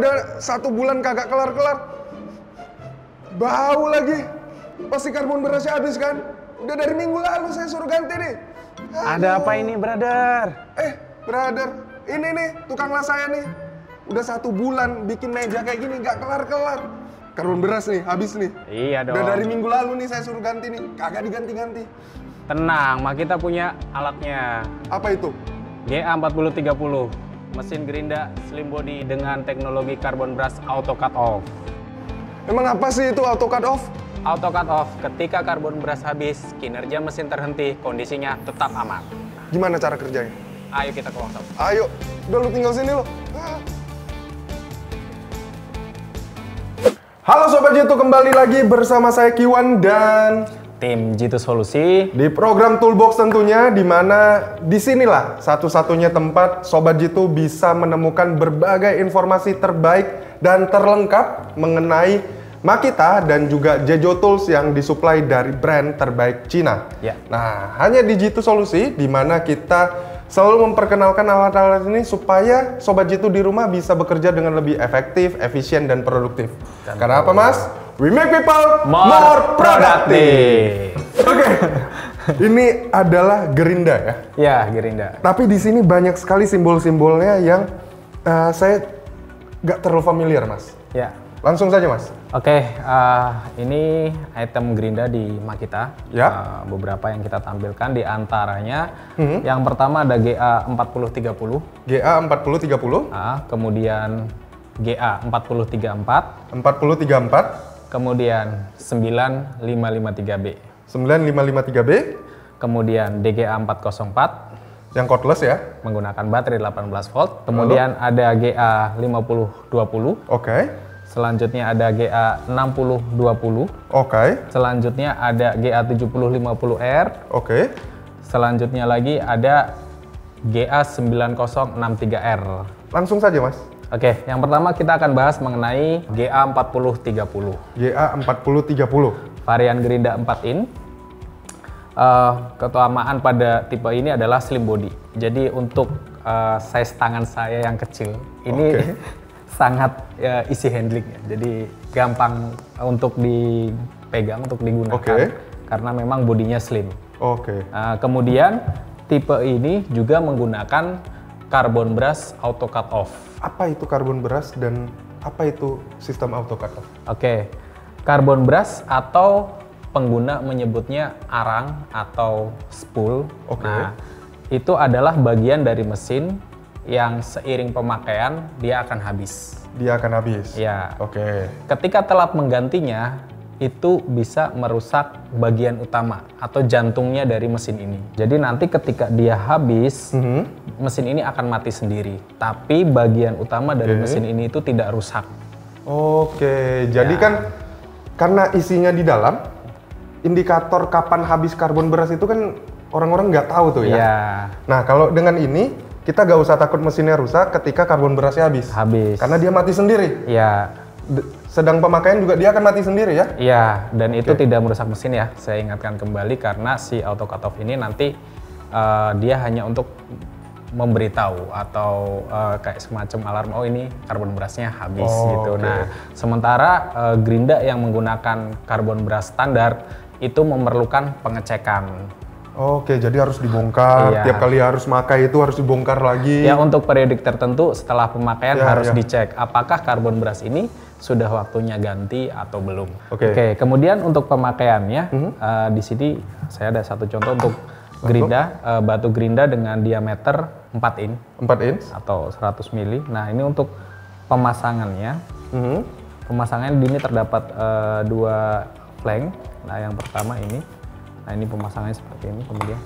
udah 1 bulan kagak kelar-kelar. Bau lagi. Pasti karbon berasnya habis kan? Udah dari minggu lalu saya suruh ganti nih. Ada apa ini, brother? Brother, ini nih tukang las saya nih. Udah 1 bulan bikin meja kayak gini gak kelar-kelar. Karbon beras nih, habis nih. Iya dong. Udah dari minggu lalu nih saya suruh ganti nih, kagak diganti-ganti. Tenang, kita punya alatnya. Apa itu? GA4030, mesin gerinda slim body dengan teknologi carbon brush auto cut off. Emang apa sih itu auto cut off? Auto cut off, ketika carbon brush habis, kinerja mesin terhenti, kondisinya tetap aman. Gimana cara kerjanya? Ayo kita ke workshop. Ayo, udah lu tinggal sini lo. Halo Sobat Jitu, kembali lagi bersama saya Kiwan dan tim Jitu Solusi di program Toolbox tentunya, di mana disinilah satu-satunya tempat Sobat Jitu bisa menemukan berbagai informasi terbaik dan terlengkap mengenai Makita dan juga Jejo Tools yang disuplai dari brand terbaik Cina. Ya. Nah, hanya di Jitu Solusi di mana kita selalu memperkenalkan alat-alat ini supaya Sobat Jitu di rumah bisa bekerja dengan lebih efektif, efisien, dan produktif. Karena apa, Mas? We make people more productive. Oke, ini adalah gerinda ya? Ya, gerinda. Tapi di sini banyak sekali simbol-simbolnya yang saya nggak terlalu familiar, Mas. Ya. Langsung saja, Mas. Oke, ini item gerinda di Makita. Ya. Beberapa yang kita tampilkan di antaranya, yang pertama ada GA4030. GA4030. Kemudian GA4034. 4034. Kemudian 9553B. 9553B. Kemudian DGA404. Yang cordless ya? Menggunakan baterai 18 volt. Kemudian ada GA5020. Oke. Selanjutnya ada GA6020. Oke. Selanjutnya ada GA7050R. Oke. Selanjutnya lagi ada GA9063R. Langsung saja, Mas. Oke, yang pertama kita akan bahas mengenai GA4030. GA4030. Varian gerinda 4 in. Keutamaan pada tipe ini adalah slim body. Jadi untuk size tangan saya yang kecil, ini sangat easy handling ya. Jadi gampang untuk dipegang, untuk digunakan. Karena memang bodinya slim. Kemudian tipe ini juga menggunakan carbon brush auto cut off. Apa itu carbon brush dan apa itu sistem auto cut off? Carbon brush atau pengguna menyebutnya arang atau spool. Nah, itu adalah bagian dari mesin yang seiring pemakaian dia akan habis. Dia akan habis? Ya. Ketika telat menggantinya, itu bisa merusak bagian utama atau jantungnya dari mesin ini. Jadi nanti ketika dia habis, mesin ini akan mati sendiri. Tapi bagian utama dari mesin ini itu tidak rusak. Jadi kan karena isinya di dalam, indikator kapan habis karbon beras itu kan orang-orang nggak tahu tuh ya. Nah, kalau dengan ini kita nggak usah takut mesinnya rusak ketika karbon berasnya habis. Karena dia mati sendiri. Sedang pemakaian juga dia akan mati sendiri ya? Iya, dan itu tidak merusak mesin ya. Saya ingatkan kembali karena si auto cut off ini nanti dia hanya untuk memberitahu atau kayak semacam alarm, oh ini karbon berasnya habis gitu. Nah, sementara gerinda yang menggunakan karbon beras standar itu memerlukan pengecekan. Jadi harus dibongkar, tiap kali harus pakai itu harus dibongkar lagi. Ya, untuk periodik tertentu setelah pemakaian harus dicek apakah karbon beras ini sudah waktunya ganti atau belum. Kemudian untuk pemakaiannya, di sini saya ada satu contoh untuk gerinda, batu gerinda dengan diameter 4 in. 4 in? Atau 100 mili. Nah, ini untuk pemasangannya. Pemasangannya di ini terdapat 2 flank. Nah, yang pertama ini. Nah, ini pemasangannya seperti ini, kemudian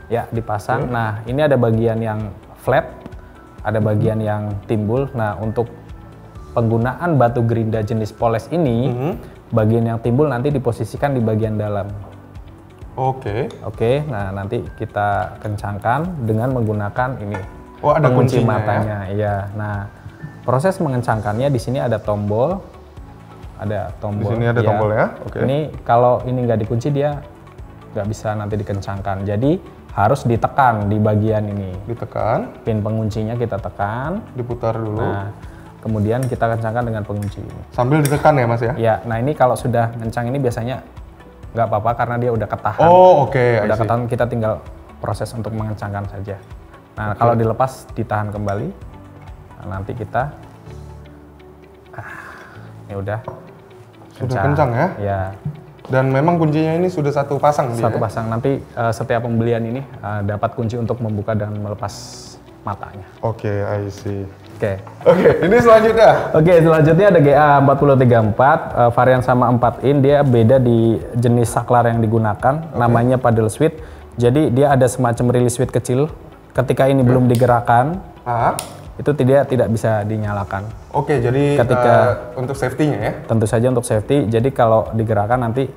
ya dipasang. Nah, ini ada bagian yang flat, ada bagian yang timbul. Nah, untuk penggunaan batu gerinda jenis poles ini, bagian yang timbul nanti diposisikan di bagian dalam. Nah, nanti kita kencangkan dengan menggunakan ini. Ada pengunci kuncinya matanya. Iya. Nah, proses mengencangkannya di sini ada tombol. Ada tombol. Di sini ada tombol ya. Ini kalau ini nggak dikunci dia nggak bisa nanti dikencangkan. Jadi harus ditekan di bagian ini. Ditekan. Pin penguncinya kita tekan. Diputar dulu. Nah, kemudian kita kencangkan dengan pengunci ini. Sambil ditekan ya Mas ya? Ya, nah ini kalau sudah kencang ini biasanya nggak apa-apa karena dia udah ketahan. Oh oke. Udah ketahan, kita tinggal proses untuk mengencangkan saja. Nah kalau dilepas ditahan kembali, nah, nanti kita, ini udah kencang ya? Ya. Dan memang kuncinya ini sudah satu pasang. Satu pasang. Nanti setiap pembelian ini dapat kunci untuk membuka dan melepas matanya. Oke, I see. Oke, ini selanjutnya. Oke, selanjutnya ada GA4034 varian sama 4 in. Dia beda di jenis saklar yang digunakan, namanya paddle switch. Jadi dia ada semacam release switch kecil. Ketika ini belum digerakkan, itu tidak bisa dinyalakan. Oke, jadi ketika untuk safety-nya ya? Tentu saja untuk safety. Jadi kalau digerakkan nanti,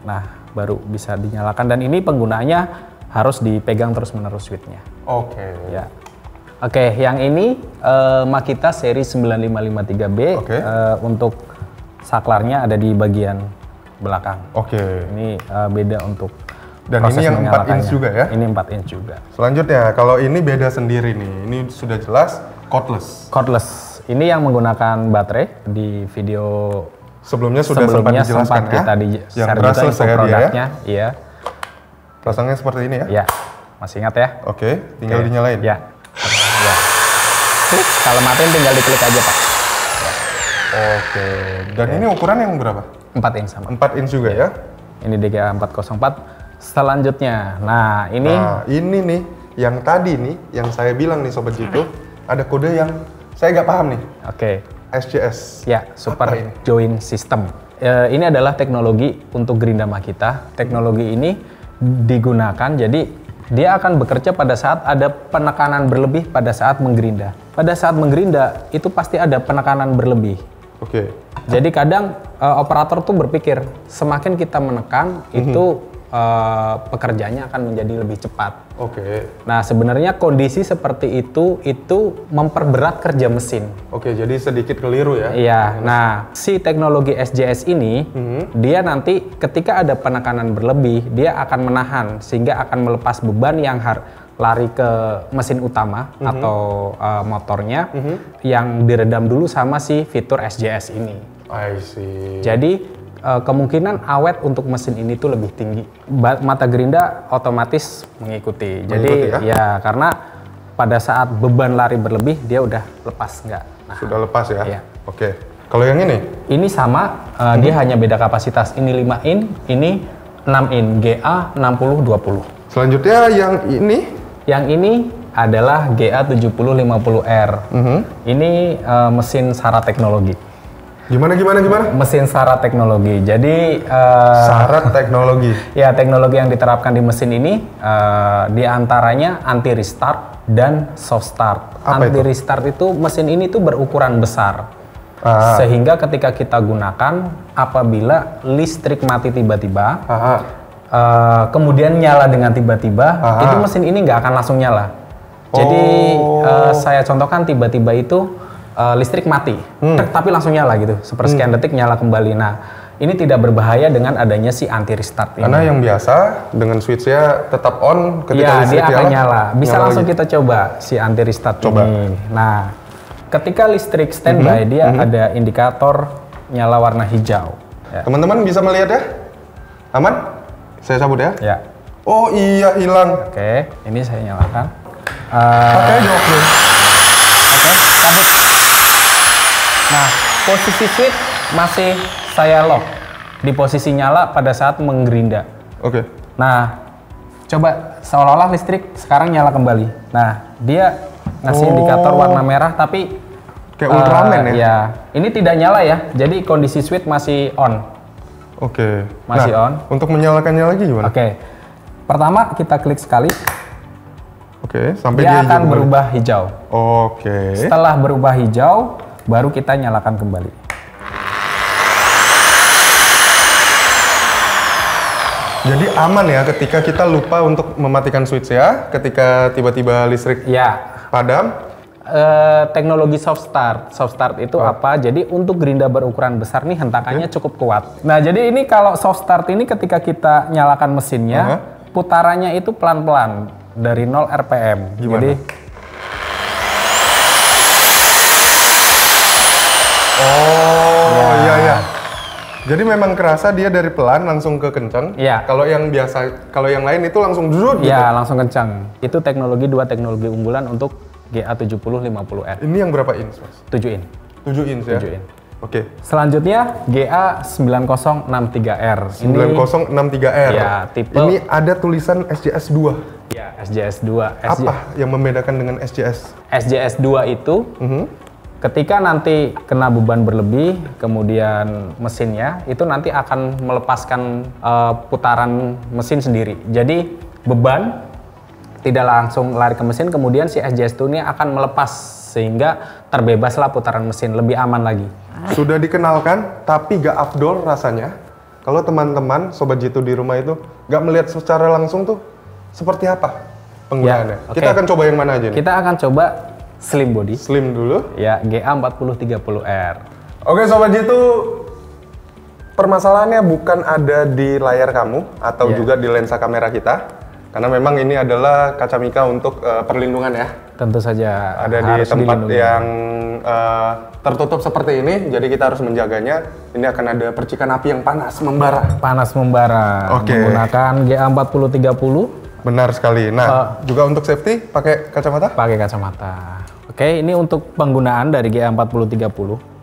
nah baru bisa dinyalakan. Dan ini penggunaannya harus dipegang terus-menerus switch-nya. Oke. Ya. Oke, yang ini Makita seri 9553B. Untuk saklarnya ada di bagian belakang. Oke. Ini beda untuk dan ini yang 4 inch juga ya? Ini 4 inch juga. Selanjutnya, kalau ini beda sendiri nih. Ini sudah jelas cordless. Cordless. Ini yang menggunakan baterai. Di video sebelumnya sudah sempat dijelaskan ya? Kita yang brushless ya dia ya? Iya. Pasangnya seperti ini ya? Iya. Masih ingat ya? Oke, tinggal dinyalain. Ya. Kalau matiin tinggal diklik aja Pak. Oke. Dan ini ukuran yang berapa? 4 inch sama. 4 inch juga ya? Ini DGA404. Selanjutnya, nah ini. Nah ini nih, yang tadi nih, yang saya bilang nih Sobat Jitu, ada kode yang saya nggak paham nih. Oke. SJS. Ya, Super Joint System. Ini adalah teknologi untuk gerinda Makita. Teknologi ini digunakan jadi dia akan bekerja pada saat ada penekanan berlebih pada saat menggerinda. Pada saat menggerinda itu pasti ada penekanan berlebih. Oke. Jadi kadang operator tuh berpikir semakin kita menekan itu pekerjaannya akan menjadi lebih cepat. Oke. Nah sebenarnya kondisi seperti itu memperberat kerja mesin. Oke, jadi sedikit keliru ya? Iya. Nah si teknologi SJS ini dia nanti ketika ada penekanan berlebih dia akan menahan sehingga akan melepas beban yang lari ke mesin utama atau motornya yang diredam dulu sama si fitur SJS ini. I see. Jadi kemungkinan awet untuk mesin ini tuh lebih tinggi. Mata gerinda otomatis mengikuti. Jadi ya karena pada saat beban lari berlebih dia udah lepas nggak? Nah, sudah lepas ya? Iya. Oke. Kalau yang ini? Ini sama, dia hanya beda kapasitas. Ini 5 in, ini 6 in, GA6020. Selanjutnya yang ini? Yang ini adalah GA7050R. Ini mesin SARA teknologi. Gimana? Mesin SARA teknologi. Jadi SARA teknologi. Ya, teknologi yang diterapkan di mesin ini diantaranya anti restart dan soft start. Anti restart itu mesin ini tuh berukuran besar. Sehingga ketika kita gunakan apabila listrik mati tiba-tiba, kemudian nyala dengan tiba-tiba, itu mesin ini nggak akan langsung nyala. Jadi saya contohkan tiba-tiba itu listrik mati, tapi langsung nyala gitu, sepersekian detik nyala kembali. Nah, ini tidak berbahaya dengan adanya si anti restart ini. Karena yang biasa dengan switch-nya tetap on ketika listrik dia akan nyala. Bisa langsung kita coba si anti restart ini. Nah, ketika listrik standby dia ada indikator nyala warna hijau. Teman-teman bisa melihat ya? Aman? Saya cabut ya? Ya. Oh iya, hilang. Oke, ini saya nyalakan. Pakai joknya. Oke, cabut. Nah, posisi switch masih saya lock di posisi nyala pada saat menggerinda. Oke. Nah, coba seolah-olah listrik sekarang nyala kembali. Nah, dia ngasih indikator warna merah tapi kayak Ultraman ya? Ya, ini tidak nyala ya. Jadi kondisi switch masih on. Oke. Masih on. Untuk menyalakannya lagi gimana? Oke. Pertama kita klik sekali. Oke, sampai dia akan berubah hijau. Oke. Setelah berubah hijau, baru kita nyalakan kembali. Jadi aman ya ketika kita lupa untuk mematikan switch ya, ketika tiba-tiba listrik padam. Teknologi soft start itu apa? Jadi untuk gerinda berukuran besar nih hentakannya cukup kuat. Nah jadi ini kalau soft start ini ketika kita nyalakan mesinnya, putarannya itu pelan-pelan dari 0 RPM. Gimana? Jadi Oh, iya iya. Jadi memang kerasa dia dari pelan langsung ke kencang. Iya. Kalau yang biasa, kalau yang lain itu langsung drut gitu. Iya, langsung kencang. Itu dua teknologi unggulan untuk GA7050R. Ini yang berapa inch, Mas? 7 in. 7 inch ya? 7 in. Oke. Selanjutnya GA9063R. 9063R. Ya, tipe. Ini ada tulisan SJS2. Ya, SJS2. Apa yang membedakan dengan SJS? SJS2 itu ketika nanti kena beban berlebih, kemudian mesinnya itu nanti akan melepaskan putaran mesin sendiri. Jadi beban tidak langsung lari ke mesin, kemudian si SJS2 ini akan melepas sehingga terbebaslah putaran mesin, lebih aman lagi. Sudah dikenalkan, tapi gak afdol rasanya kalau teman-teman Sobat Jitu di rumah itu gak melihat secara langsung tuh seperti apa penggunaannya. Ya, okay. Kita akan coba yang mana aja nih? Kita akan coba slim body. Slim dulu. Ya, GA4030R. Oke Sobat Jitu, permasalahannya bukan ada di layar kamu atau juga di lensa kamera kita. Karena memang ini adalah kaca Mika untuk perlindungan ya. Tentu saja. Ada di tempat yang tertutup seperti ini, jadi kita harus menjaganya. Ini akan ada percikan api yang panas membara. Panas membara. Oke. Menggunakan GA4030. Benar sekali. Nah, juga untuk safety pakai kacamata? Pakai kacamata. Oke, ini untuk penggunaan dari GA4030.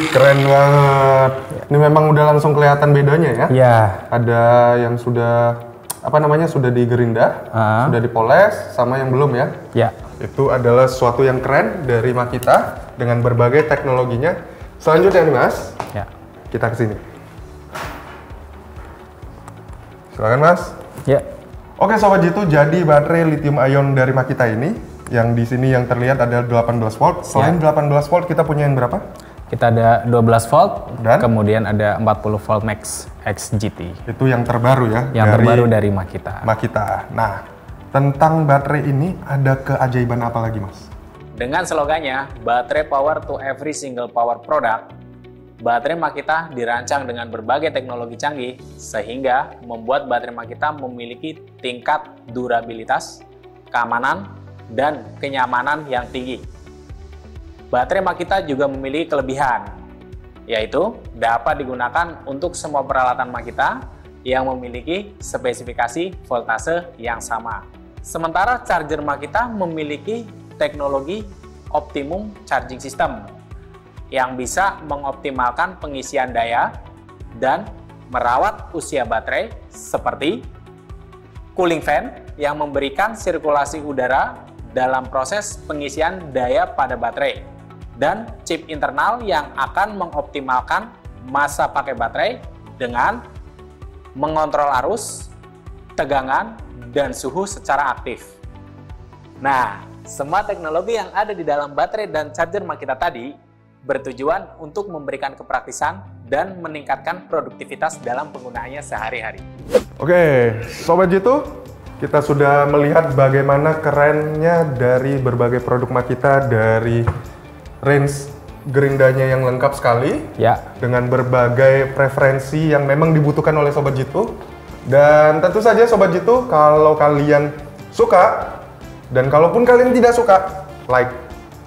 Keren banget. Ini memang udah langsung kelihatan bedanya ya? Iya. Ada yang sudah sudah digerinda, sudah dipoles, sama yang belum ya? Ya. Itu adalah sesuatu yang keren dari Makita dengan berbagai teknologinya. Selanjutnya nih Mas, kita kesini. Silakan Mas. Ya. Oke Sobat Jitu, jadi baterai lithium ion dari Makita ini, yang di sini yang terlihat ada 18 volt. Selain 18 volt, kita punya yang berapa? Kita ada 12 volt, dan kemudian ada 40 volt max XGT. Itu yang terbaru ya? Yang terbaru dari Makita. Makita. Nah, tentang baterai ini ada keajaiban apa lagi Mas? Dengan slogannya, baterai power to every single power product, baterai Makita dirancang dengan berbagai teknologi canggih, sehingga membuat baterai Makita memiliki tingkat durabilitas, keamanan, dan kenyamanan yang tinggi. Baterai Makita juga memiliki kelebihan, yaitu dapat digunakan untuk semua peralatan Makita yang memiliki spesifikasi voltase yang sama. Sementara charger Makita memiliki teknologi optimum charging system yang bisa mengoptimalkan pengisian daya dan merawat usia baterai seperti cooling fan yang memberikan sirkulasi udara dalam proses pengisian daya pada baterai, dan chip internal yang akan mengoptimalkan masa pakai baterai dengan mengontrol arus, tegangan, dan suhu secara aktif. Nah, semua teknologi yang ada di dalam baterai dan charger Makita tadi bertujuan untuk memberikan kepraktisan dan meningkatkan produktivitas dalam penggunaannya sehari-hari. Oke, Sobat Jitu, kita sudah melihat bagaimana kerennya dari berbagai produk Makita, dari range gerindanya yang lengkap sekali, dengan berbagai preferensi yang memang dibutuhkan oleh Sobat Jitu. Dan tentu saja Sobat Jitu, kalau kalian suka, dan kalaupun kalian tidak suka,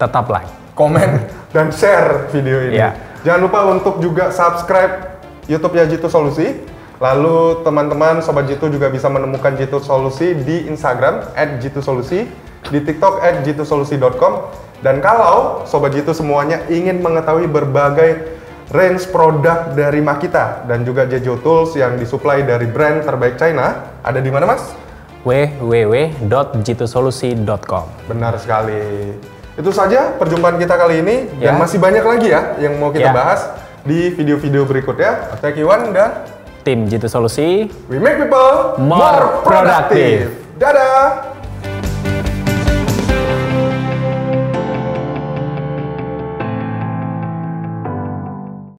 tetap like, komen, dan share video ini. Jangan lupa untuk juga subscribe YouTube-nya Jitu Solusi. Lalu teman-teman Sobat Jitu juga bisa menemukan Jitu Solusi di Instagram @jitusolusi, di TikTok @jitusolusi.com. Dan kalau Sobat Jitu semuanya ingin mengetahui berbagai range produk dari Makita dan juga Jeju Tools yang disuplai dari brand terbaik China, ada di mana Mas? www.jitusolusi.com. Benar sekali. Itu saja perjumpaan kita kali ini, dan masih banyak lagi ya yang mau kita bahas di video-video berikutnya. Saya Kiwan dan tim Jitu Solusi. We make people more productive. Dadah!